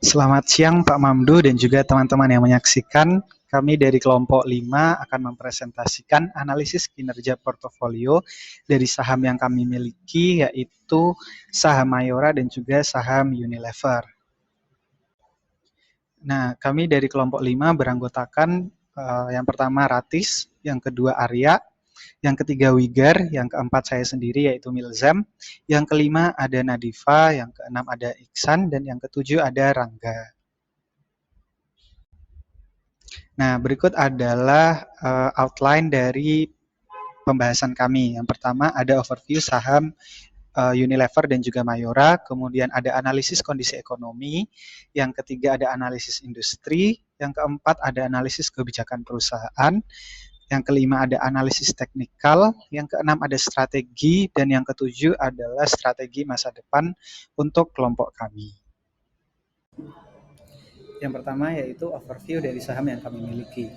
Selamat siang Pak Mamdu dan juga teman-teman yang menyaksikan. Kami dari kelompok 5 akan mempresentasikan analisis kinerja portofolio dari saham yang kami miliki, yaitu saham Mayora dan juga saham Unilever. Nah, kami dari kelompok 5 beranggotakan yang pertama Ratis, yang kedua Arya, yang ketiga Wigar, yang keempat saya sendiri yaitu Milzam, yang kelima ada Nadifa, yang keenam ada Iksan, dan yang ketujuh ada Rangga. Nah, berikut adalah outline dari pembahasan kami. Yang pertama ada overview saham Unilever dan juga Mayora, kemudian ada analisis kondisi ekonomi, yang ketiga ada analisis industri, yang keempat ada analisis kebijakan perusahaan, yang kelima ada analisis teknikal, yang keenam ada strategi, dan yang ketujuh adalah strategi masa depan untuk kelompok kami. Yang pertama yaitu overview dari saham yang kami miliki.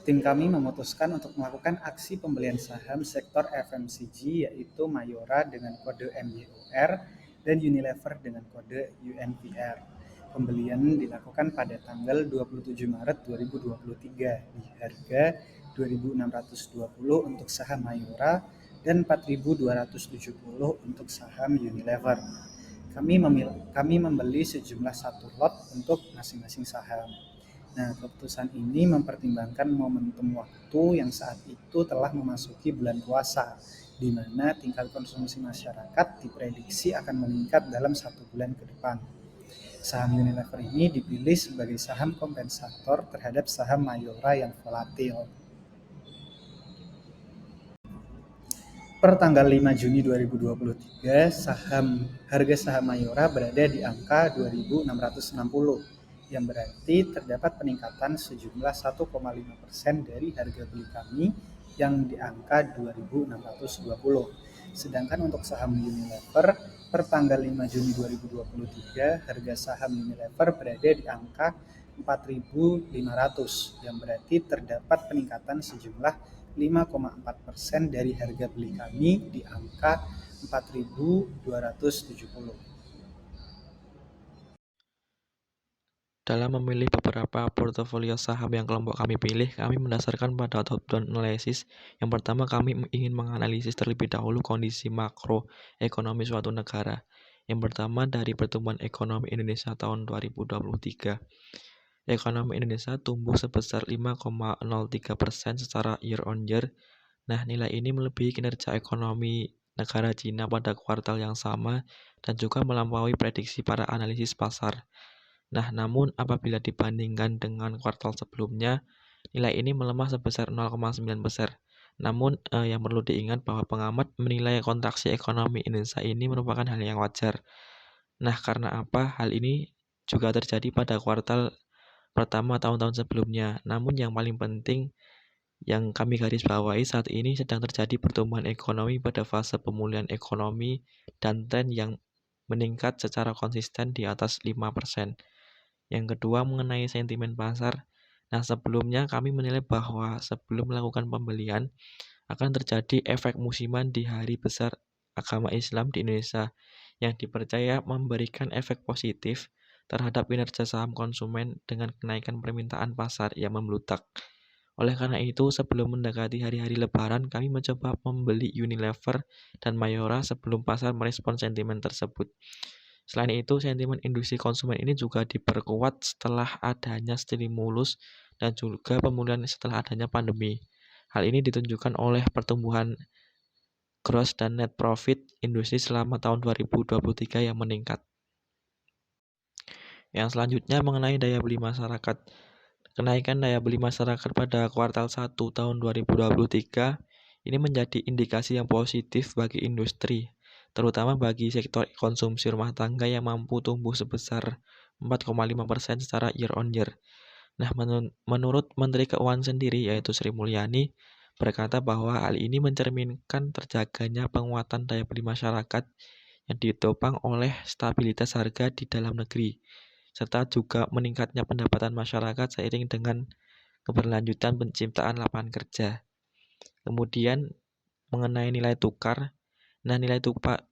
Tim kami memutuskan untuk melakukan aksi pembelian saham sektor FMCG yaitu Mayora dengan kode MYOR dan Unilever dengan kode UNPR. Pembelian dilakukan pada tanggal 27 Maret 2023 di harga 2.620 untuk saham Mayora dan 4.270 untuk saham Unilever. Kami membeli sejumlah satu lot untuk masing-masing saham. Nah, keputusan ini mempertimbangkan momentum waktu yang saat itu telah memasuki bulan puasa, di mana tingkat konsumsi masyarakat diprediksi akan meningkat dalam 1 bulan ke depan. Saham Unilever ini dipilih sebagai saham kompensator terhadap saham Mayora yang volatil. Per tanggal 5 Juni 2023, harga saham Mayora berada di angka 2.660, yang berarti terdapat peningkatan sejumlah 1,5% dari harga beli kami yang di angka 2.620. Sedangkan untuk saham Unilever, per tanggal 5 Juni 2023, harga saham Unilever berada di angka 4.500, yang berarti terdapat peningkatan sejumlah 5,4% dari harga beli kami di angka 4.270. Dalam memilih beberapa portofolio saham yang kelompok kami pilih, kami mendasarkan pada top-down analysis. Yang pertama, kami ingin menganalisis terlebih dahulu kondisi makroekonomi suatu negara. Yang pertama, dari pertumbuhan ekonomi Indonesia tahun 2023. Ekonomi Indonesia tumbuh sebesar 5,03% secara year on year. Nah, nilai ini melebihi kinerja ekonomi negara Cina pada kuartal yang sama dan juga melampaui prediksi para analisis pasar. Nah, namun apabila dibandingkan dengan kuartal sebelumnya, nilai ini melemah sebesar 0,9%. Namun, yang perlu diingat bahwa pengamat menilai kontraksi ekonomi Indonesia ini merupakan hal yang wajar. Nah, karena apa? Hal ini juga terjadi pada kuartal pertama tahun-tahun sebelumnya. Namun yang paling penting yang kami garis bawahi saat ini sedang terjadi pertumbuhan ekonomi pada fase pemulihan ekonomi dan tren yang meningkat secara konsisten di atas 5%. Yang kedua mengenai sentimen pasar. Nah, sebelumnya kami menilai bahwa sebelum melakukan pembelian akan terjadi efek musiman di hari besar agama Islam di Indonesia yang dipercaya memberikan efek positif terhadap kinerja saham konsumen dengan kenaikan permintaan pasar yang membludak. Oleh karena itu, sebelum mendekati hari-hari Lebaran, kami mencoba membeli Unilever dan Mayora sebelum pasar merespon sentimen tersebut. Selain itu, sentimen industri konsumen ini juga diperkuat setelah adanya stimulus dan juga pemulihan setelah adanya pandemi. Hal ini ditunjukkan oleh pertumbuhan gross dan net profit industri selama tahun 2023 yang meningkat. Yang selanjutnya mengenai daya beli masyarakat. Kenaikan daya beli masyarakat pada kuartal 1 tahun 2023 ini menjadi indikasi yang positif bagi industri, terutama bagi sektor konsumsi rumah tangga yang mampu tumbuh sebesar 4,5% secara year on year. Nah, menurut Menteri Keuangan sendiri yaitu Sri Mulyani berkata bahwa hal ini mencerminkan terjaganya penguatan daya beli masyarakat yang ditopang oleh stabilitas harga di dalam negeri, serta juga meningkatnya pendapatan masyarakat seiring dengan keberlanjutan penciptaan lapangan kerja. Kemudian mengenai nilai tukar, nah nilai tukar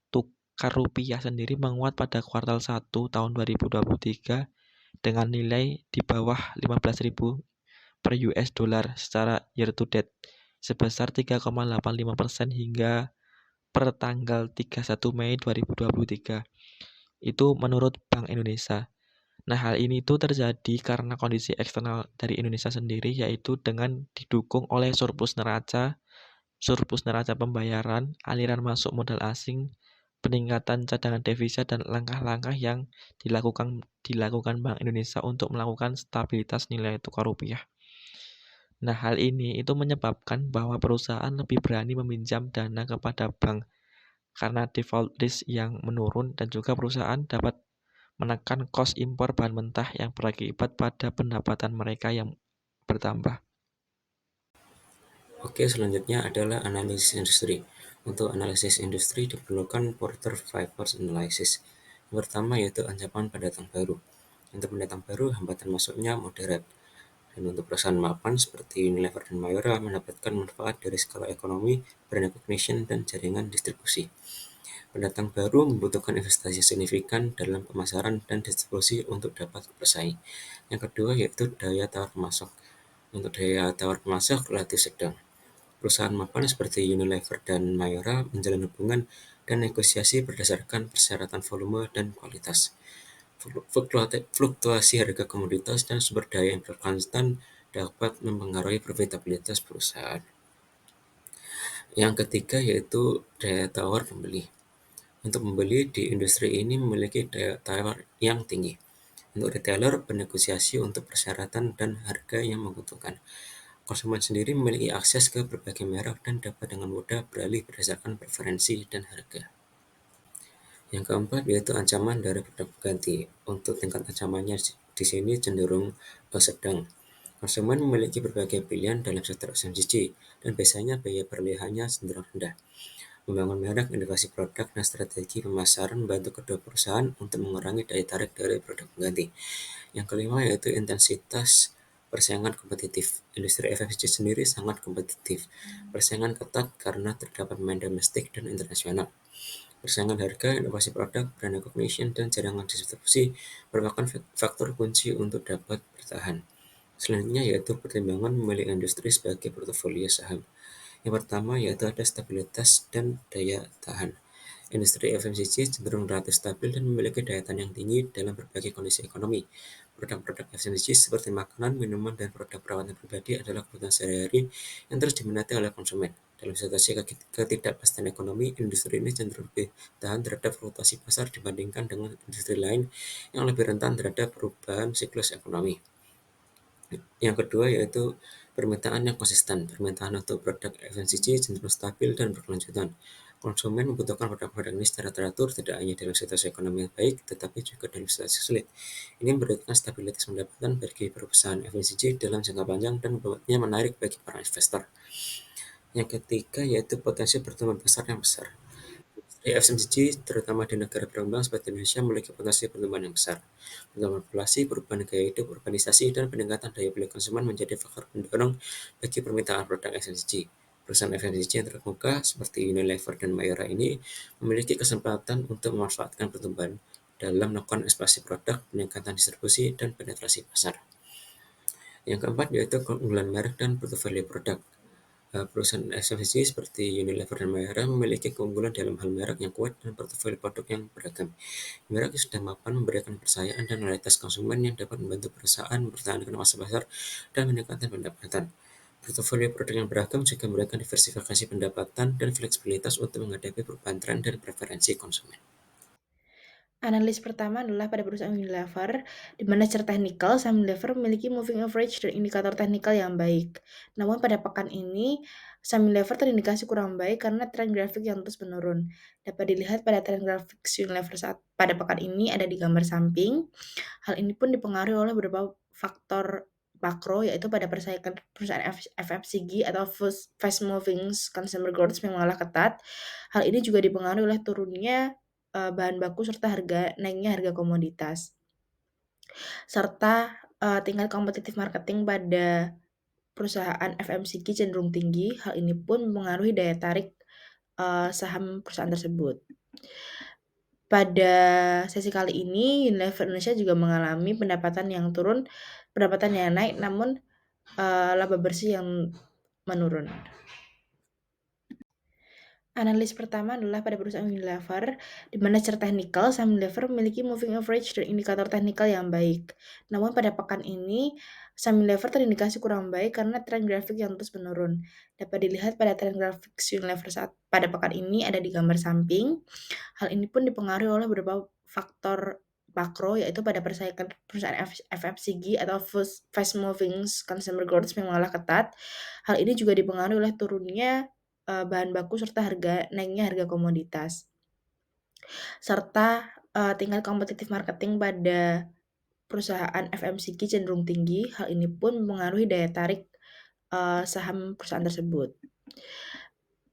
rupiah sendiri menguat pada kuartal 1 tahun 2023 dengan nilai di bawah 15.000 per US dollar secara year to date sebesar 3,85% hingga per tanggal 31 Mei 2023. Itu menurut Bank Indonesia. Nah, hal ini tuh terjadi karena kondisi eksternal dari Indonesia sendiri, yaitu dengan didukung oleh surplus neraca pembayaran, aliran masuk modal asing, peningkatan cadangan devisa, dan langkah-langkah yang dilakukan Bank Indonesia untuk melakukan stabilitas nilai tukar rupiah. Nah, hal ini itu menyebabkan bahwa perusahaan lebih berani meminjam dana kepada bank karena default risk yang menurun dan juga perusahaan dapat menekan kos impor bahan mentah yang berakibat pada pendapatan mereka yang bertambah. Oke, selanjutnya adalah analisis industri. Untuk analisis industri diperlukan Porter Vipers Analysis. Yang pertama yaitu ancaman pendatang baru. Untuk pendatang baru, hambatan masuknya moderat. Dan untuk perusahaan mapan seperti Unilever dan Mayora mendapatkan manfaat dari skala ekonomi, brand recognition, dan jaringan distribusi. Pendatang baru membutuhkan investasi signifikan dalam pemasaran dan distribusi untuk dapat bersaing. Yang kedua yaitu daya tawar pemasok. Untuk daya tawar pemasok relatif sedang. Perusahaan mapan seperti Unilever dan Mayora menjalin hubungan dan negosiasi berdasarkan persyaratan volume dan kualitas. Fluktuasi harga komoditas dan sumber daya yang berkelanjutan dapat mempengaruhi profitabilitas perusahaan. Yang ketiga yaitu daya tawar pembeli. Untuk membeli di industri ini memiliki daya tawar yang tinggi. Untuk retailer, bernegosiasi untuk persyaratan dan harga yang menguntungkan. Konsumen sendiri memiliki akses ke berbagai merek dan dapat dengan mudah beralih berdasarkan preferensi dan harga. Yang keempat yaitu ancaman dari produk pengganti. Untuk tingkat ancamannya di sini cenderung sedang. Konsumen memiliki berbagai pilihan dalam sektor FMCG dan biasanya biaya perlihannya cenderung rendah. Membangun merek, inovasi produk, dan strategi pemasaran membantu kedua perusahaan untuk mengurangi daya tarik dari produk pengganti. Yang kelima yaitu intensitas persaingan kompetitif. Industri FMCG sendiri sangat kompetitif. Persaingan ketat karena terdapat pemain domestik dan internasional. Persaingan harga, inovasi produk, brand recognition, dan jaringan distribusi merupakan faktor kunci untuk dapat bertahan. Selanjutnya yaitu pertimbangan memilih industri sebagai portofolio saham. Yang pertama yaitu ada stabilitas dan daya tahan. Industri FMCG cenderung relatif stabil dan memiliki daya tahan yang tinggi dalam berbagai kondisi ekonomi. Produk-produk FMCG seperti makanan, minuman, dan produk perawatan pribadi adalah kebutuhan sehari-hari yang terus diminati oleh konsumen. Dalam situasi ketidakpastian ekonomi, industri ini cenderung lebih tahan terhadap fluktuasi pasar dibandingkan dengan industri lain yang lebih rentan terhadap perubahan siklus ekonomi. Yang kedua yaitu permintaan yang konsisten. Permintaan untuk produk FMCG cenderung stabil dan berkelanjutan. Konsumen membutuhkan produk-produk ini secara teratur tidak hanya dalam situasi ekonomi yang baik, tetapi juga dalam situasi sulit. Ini memberikan stabilitas pendapatan bagi perusahaan FMCG dalam jangka panjang dan membuatnya menarik bagi para investor. Yang ketiga yaitu potensi pertumbuhan pasar yang besar. FMCG, terutama di negara berkembang seperti Indonesia, memiliki potensi pertumbuhan yang besar. Pertumbuhan populasi, perubahan gaya hidup, urbanisasi, dan peningkatan daya beli konsumen menjadi faktor pendorong bagi permintaan produk FMCG. Perusahaan FMCG yang terkemuka seperti Unilever dan Mayora ini memiliki kesempatan untuk memanfaatkan pertumbuhan dalam melakukan ekspansi produk, peningkatan distribusi, dan penetrasi pasar. Yang keempat yaitu keunggulan merek dan portofolio produk. Perusahaan FMCG seperti Unilever dan Mayora memiliki keunggulan dalam hal merek yang kuat dan portofolio produk yang beragam. Merek yang sudah mapan memberikan kepercayaan dan loyalitas konsumen yang dapat membantu perusahaan mempertahankan masa pasar dan meningkatkan pendapatan. Portofolio produk yang beragam juga memberikan diversifikasi pendapatan dan fleksibilitas untuk menghadapi perubahan tren dan preferensi konsumen. Analis pertama adalah pada perusahaan Unilever, di mana secara teknikal saham Unilever memiliki moving average dan indikator teknikal yang baik. Namun pada pekan ini, saham Unilever terindikasi kurang baik karena tren grafik yang terus menurun. Dapat dilihat pada tren grafik Unilever saat pada pekan ini ada di gambar samping. Hal ini pun dipengaruhi oleh beberapa faktor makro, yaitu pada persaingan perusahaan FMCG atau fast moving consumer goods yang mengalah ketat. Hal ini juga dipengaruhi oleh turunnya bahan baku serta naiknya harga komoditas. Serta tingkat kompetitif marketing pada perusahaan FMCG cenderung tinggi. Hal ini pun mempengaruhi daya tarik saham perusahaan tersebut. Pada sesi kali ini, Unilever Indonesia juga mengalami pendapatan yang naik, namun laba bersih yang menurun. Analis pertama adalah pada perusahaan Unilever, di mana secara teknikal saham Unilever memiliki moving average dan indikator teknikal yang baik. Namun pada pekan ini, saham Unilever terindikasi kurang baik karena tren grafik yang terus menurun. Dapat dilihat pada tren grafik Unilever saat pada pekan ini ada di gambar samping. Hal ini pun dipengaruhi oleh beberapa faktor makro, yaitu pada persaingan perusahaan FMCG atau fast moving consumer goods yang mengalah ketat. Hal ini juga dipengaruhi oleh turunnya bahan baku serta naiknya harga komoditas. Serta tingkat kompetitif marketing pada perusahaan FMCG cenderung tinggi. Hal ini pun mempengaruhi daya tarik saham perusahaan tersebut.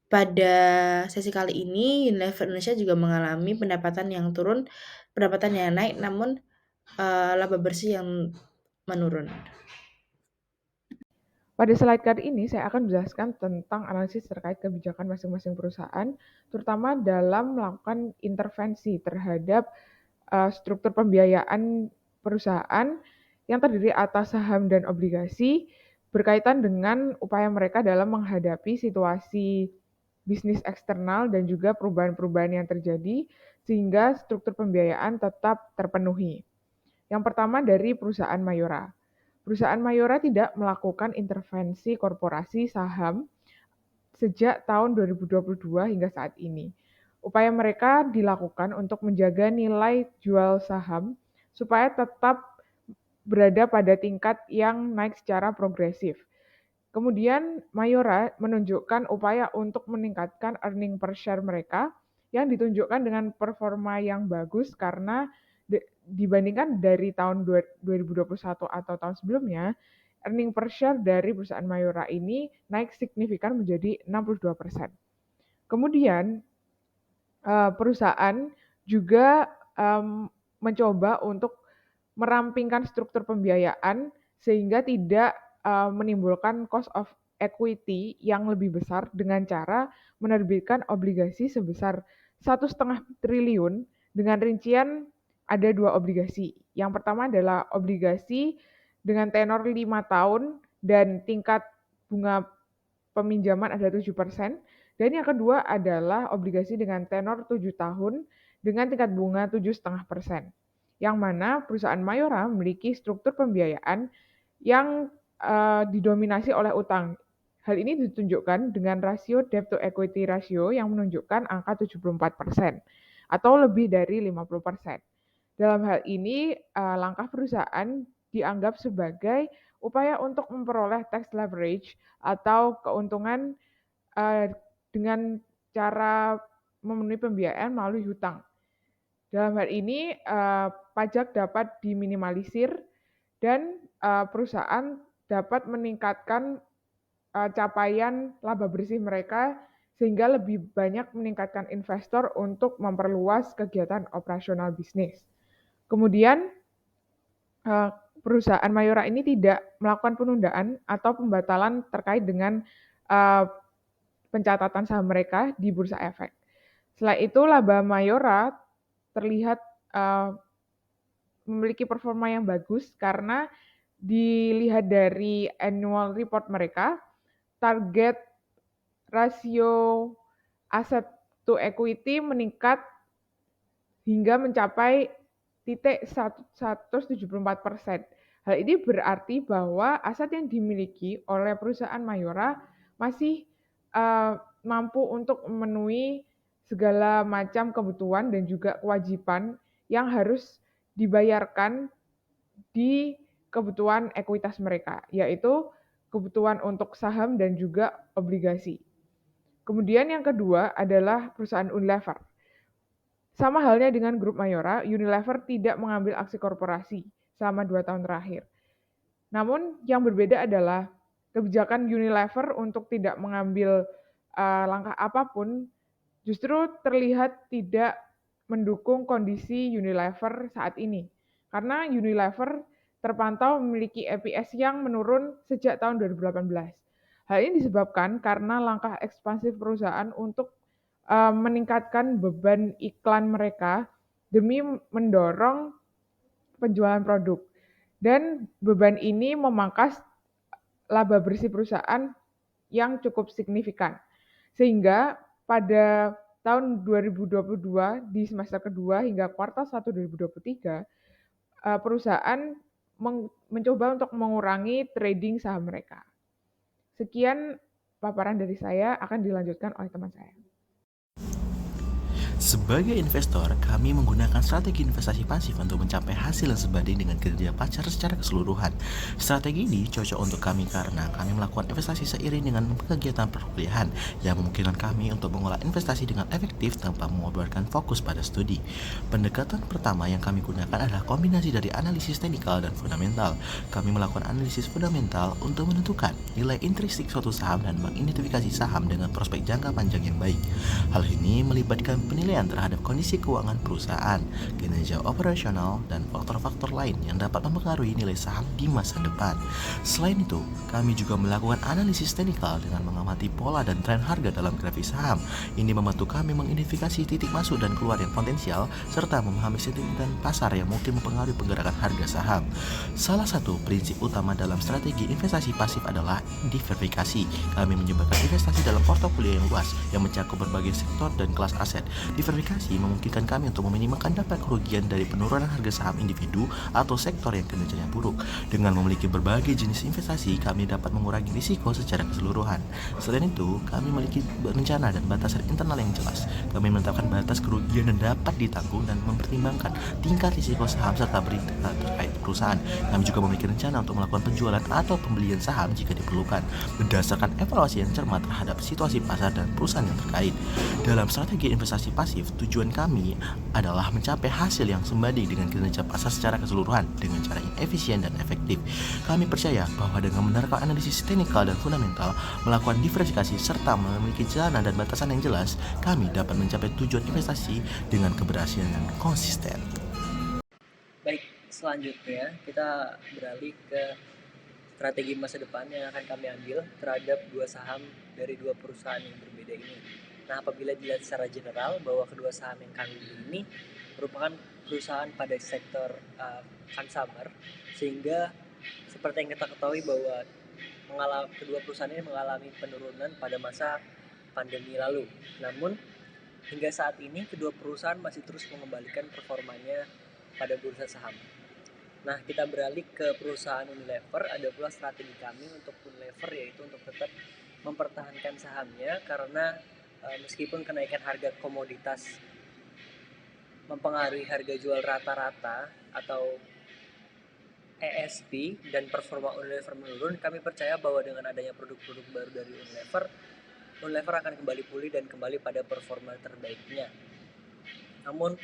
Pada sesi kali ini, Unilever Indonesia juga mengalami pendapatan yang naik, namun laba bersih yang menurun. Pada slide kali ini, saya akan menjelaskan tentang analisis terkait kebijakan masing-masing perusahaan, terutama dalam melakukan intervensi terhadap struktur pembiayaan perusahaan yang terdiri atas saham dan obligasi, berkaitan dengan upaya mereka dalam menghadapi situasi bisnis eksternal dan juga perubahan-perubahan yang terjadi, sehingga struktur pembiayaan tetap terpenuhi. Yang pertama dari perusahaan Mayora. Perusahaan Mayora tidak melakukan intervensi korporasi saham sejak tahun 2022 hingga saat ini. Upaya mereka dilakukan untuk menjaga nilai jual saham supaya tetap berada pada tingkat yang naik secara progresif. Kemudian Mayora menunjukkan upaya untuk meningkatkan earning per share mereka yang ditunjukkan dengan performa yang bagus karena dibandingkan dari tahun 2021 atau tahun sebelumnya, earning per share dari perusahaan Mayora ini naik signifikan menjadi 62%. Kemudian perusahaan juga mencoba untuk merampingkan struktur pembiayaan sehingga tidak menimbulkan cost of equity yang lebih besar dengan cara menerbitkan obligasi sebesar 1,5 triliun dengan rincian ada 2 obligasi. Yang pertama adalah obligasi dengan tenor 5 tahun dan tingkat bunga peminjaman ada 7%. Dan yang kedua adalah obligasi dengan tenor 7 tahun dengan tingkat bunga 7,5%. Yang mana perusahaan Mayora memiliki struktur pembiayaan yang didominasi oleh utang. Hal ini ditunjukkan dengan rasio debt to equity ratio yang menunjukkan angka 74% atau lebih dari 50%. Dalam hal ini, langkah perusahaan dianggap sebagai upaya untuk memperoleh tax leverage atau keuntungan dengan cara memenuhi pembiayaan melalui hutang. Dalam hal ini, pajak dapat diminimalisir dan perusahaan dapat meningkatkan capaian laba bersih mereka sehingga lebih banyak meningkatkan investor untuk memperluas kegiatan operasional bisnis. Kemudian perusahaan Mayora ini tidak melakukan penundaan atau pembatalan terkait dengan pencatatan saham mereka di Bursa Efek. Selain itu, laba Mayora terlihat memiliki performa yang bagus karena dilihat dari annual report mereka, target rasio aset to equity meningkat hingga mencapai 174%. Hal ini berarti bahwa aset yang dimiliki oleh perusahaan Mayora masih mampu untuk memenuhi segala macam kebutuhan dan juga kewajiban yang harus dibayarkan di kebutuhan ekuitas mereka, yaitu kebutuhan untuk saham dan juga obligasi. Kemudian yang kedua adalah perusahaan Unilever. Sama halnya dengan grup Mayora, Unilever tidak mengambil aksi korporasi selama 2 tahun terakhir. Namun yang berbeda adalah kebijakan Unilever untuk tidak mengambil langkah apapun justru terlihat tidak mendukung kondisi Unilever saat ini. Karena Unilever terpantau memiliki EPS yang menurun sejak tahun 2018. Hal ini disebabkan karena langkah ekspansif perusahaan untuk meningkatkan beban iklan mereka demi mendorong penjualan produk. Dan beban ini memangkas laba bersih perusahaan yang cukup signifikan. Sehingga pada tahun 2022 di semester kedua hingga kuartal 1 2023, perusahaan mencoba untuk mengurangi trading saham mereka. Sekian paparan dari saya, akan dilanjutkan oleh teman saya. Sebagai investor, kami menggunakan strategi investasi pasif untuk mencapai hasil yang sebanding dengan kinerja pasar secara keseluruhan. Strategi ini cocok untuk kami karena kami melakukan investasi seiring dengan kegiatan perkuliahan yang memungkinkan kami untuk mengolah investasi dengan efektif tanpa mengorbankan fokus pada studi. Pendekatan pertama yang kami gunakan adalah kombinasi dari analisis teknikal dan fundamental. Kami melakukan analisis fundamental untuk menentukan nilai intrinsik suatu saham dan mengidentifikasi saham dengan prospek jangka panjang yang baik. Hal ini melibatkan penilaian terhadap kondisi keuangan perusahaan, kinerja operasional, dan faktor-faktor lain yang dapat mempengaruhi nilai saham di masa depan. Selain itu, kami juga melakukan analisis teknikal dengan mengamati pola dan tren harga dalam grafik saham. Ini membantu kami mengidentifikasi titik masuk dan keluar yang potensial, serta memahami sentimen pasar yang mungkin mempengaruhi pergerakan harga saham. Salah satu prinsip utama dalam strategi investasi pasif adalah diversifikasi. Kami menyumbangkan investasi dalam portofolio yang luas yang mencakup berbagai sektor dan kelas aset. Diversifikasi memungkinkan kami untuk meminimalkan dampak kerugian dari penurunan harga saham individu atau sektor yang kinerjanya buruk. Dengan memiliki berbagai jenis investasi, kami dapat mengurangi risiko secara keseluruhan. Selain itu, kami memiliki rencana dan batasan internal yang jelas. Kami menetapkan batas kerugian yang dapat ditanggung dan mempertimbangkan tingkat risiko saham serta berita terkait perusahaan. Kami juga memiliki rencana untuk melakukan penjualan atau pembelian saham jika diperlukan, berdasarkan evaluasi yang cermat terhadap situasi pasar dan perusahaan yang terkait. Dalam strategi investasi pasif, tujuan kami adalah mencapai hasil yang sebanding dengan kinerja pasar secara keseluruhan dengan cara yang efisien dan efektif. Kami percaya bahwa dengan menerapkan analisis teknikal dan fundamental, melakukan diversifikasi serta memiliki jalan dan batasan yang jelas, kami dapat mencapai tujuan investasi dengan keberhasilan yang konsisten. Baik, selanjutnya kita beralih ke strategi masa depan yang akan kami ambil terhadap dua saham dari dua perusahaan yang berbeda ini. Nah, apabila dilihat secara general bahwa kedua saham yang kami beli ini merupakan perusahaan pada sektor consumer, sehingga seperti yang kita ketahui bahwa kedua perusahaan ini mengalami penurunan pada masa pandemi lalu. Namun hingga saat ini kedua perusahaan masih terus mengembalikan performanya pada bursa saham. Nah, kita beralih ke perusahaan Unilever. Ada pula strategi kami untuk Unilever, yaitu untuk tetap mempertahankan sahamnya karena meskipun kenaikan harga komoditas mempengaruhi harga jual rata-rata atau ESP dan performa Unilever menurun, kami percaya bahwa dengan adanya produk-produk baru dari Unilever akan kembali pulih dan kembali pada performa terbaiknya. Namun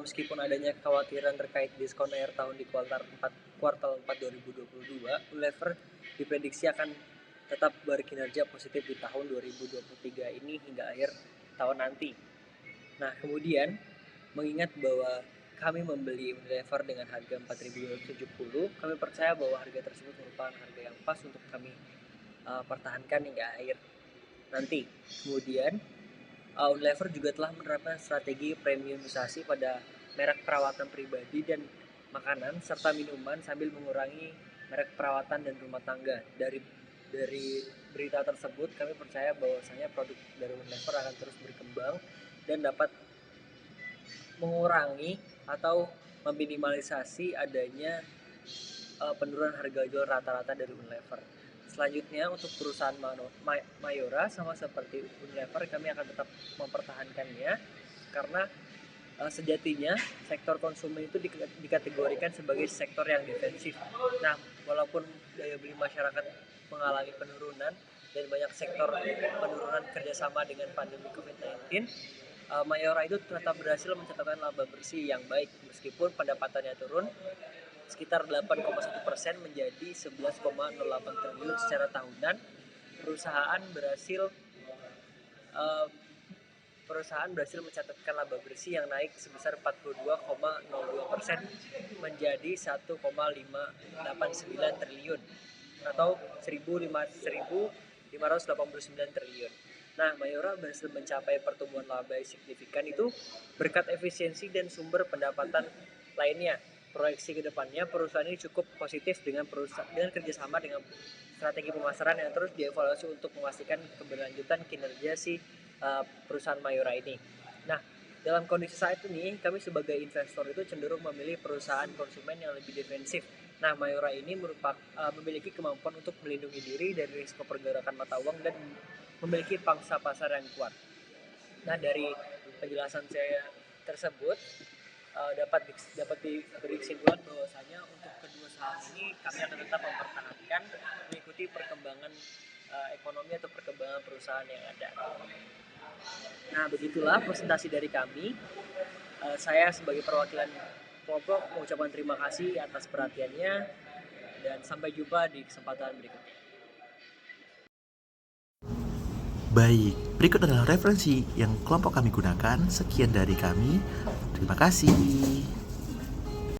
meskipun adanya kekhawatiran terkait diskon akhir tahun di kuartal 4 2022, Unilever diprediksi akan tetap berkinerja positif di tahun 2023 ini hingga akhir tahun nanti. Nah, kemudian mengingat bahwa kami membeli Unilever dengan harga 4.270, kami percaya bahwa harga tersebut merupakan harga yang pas untuk kami pertahankan hingga akhir nanti. Kemudian Unilever juga telah menerapkan strategi premiumisasi pada merek perawatan pribadi dan makanan serta minuman sambil mengurangi merek perawatan dan rumah tangga. Dari berita tersebut kami percaya bahwasanya produk dari Unilever akan terus berkembang dan dapat mengurangi atau meminimalisasi adanya penurunan harga jual rata-rata dari Unilever. Selanjutnya untuk perusahaan Mayora, sama seperti Unilever, kami akan tetap mempertahankannya karena sejatinya sektor konsumen itu dikategorikan sebagai sektor yang defensif. Nah, walaupun daya beli masyarakat mengalami penurunan dan banyak sektor penurunan kerjasama dengan pandemi COVID-19, Mayora itu tetap berhasil mencatatkan laba bersih yang baik meskipun pendapatannya turun sekitar 8,1% menjadi 11,08 triliun secara tahunan. Perusahaan berhasil mencatatkan laba bersih yang naik sebesar 42,02% menjadi 1,589 triliun atau 1.589 triliun. Nah, Mayora berhasil mencapai pertumbuhan laba yang signifikan itu berkat efisiensi dan sumber pendapatan lainnya. Proyeksi ke depannya perusahaan ini cukup positif dengan kerjasama dengan strategi pemasaran yang terus dievaluasi untuk memastikan keberlanjutan kinerja perusahaan Mayora ini. Nah, dalam kondisi saat ini, kami sebagai investor itu cenderung memilih perusahaan konsumen yang lebih defensif. Nah, Mayora ini memiliki kemampuan untuk melindungi diri dari risiko pergerakan mata uang dan memiliki pangsa pasar yang kuat. Nah, dari penjelasan saya tersebut dapat diberi kesimpulan bahwasanya untuk kedua saham ini kami akan tetap mempertahankan mengikuti perkembangan ekonomi atau perkembangan perusahaan yang ada. Nah, begitulah presentasi dari kami. Saya sebagai perwakilan kelompok mengucapkan terima kasih atas perhatiannya dan sampai jumpa di kesempatan berikutnya. Baik, berikut adalah referensi yang kelompok kami gunakan. Sekian dari kami. Terima kasih.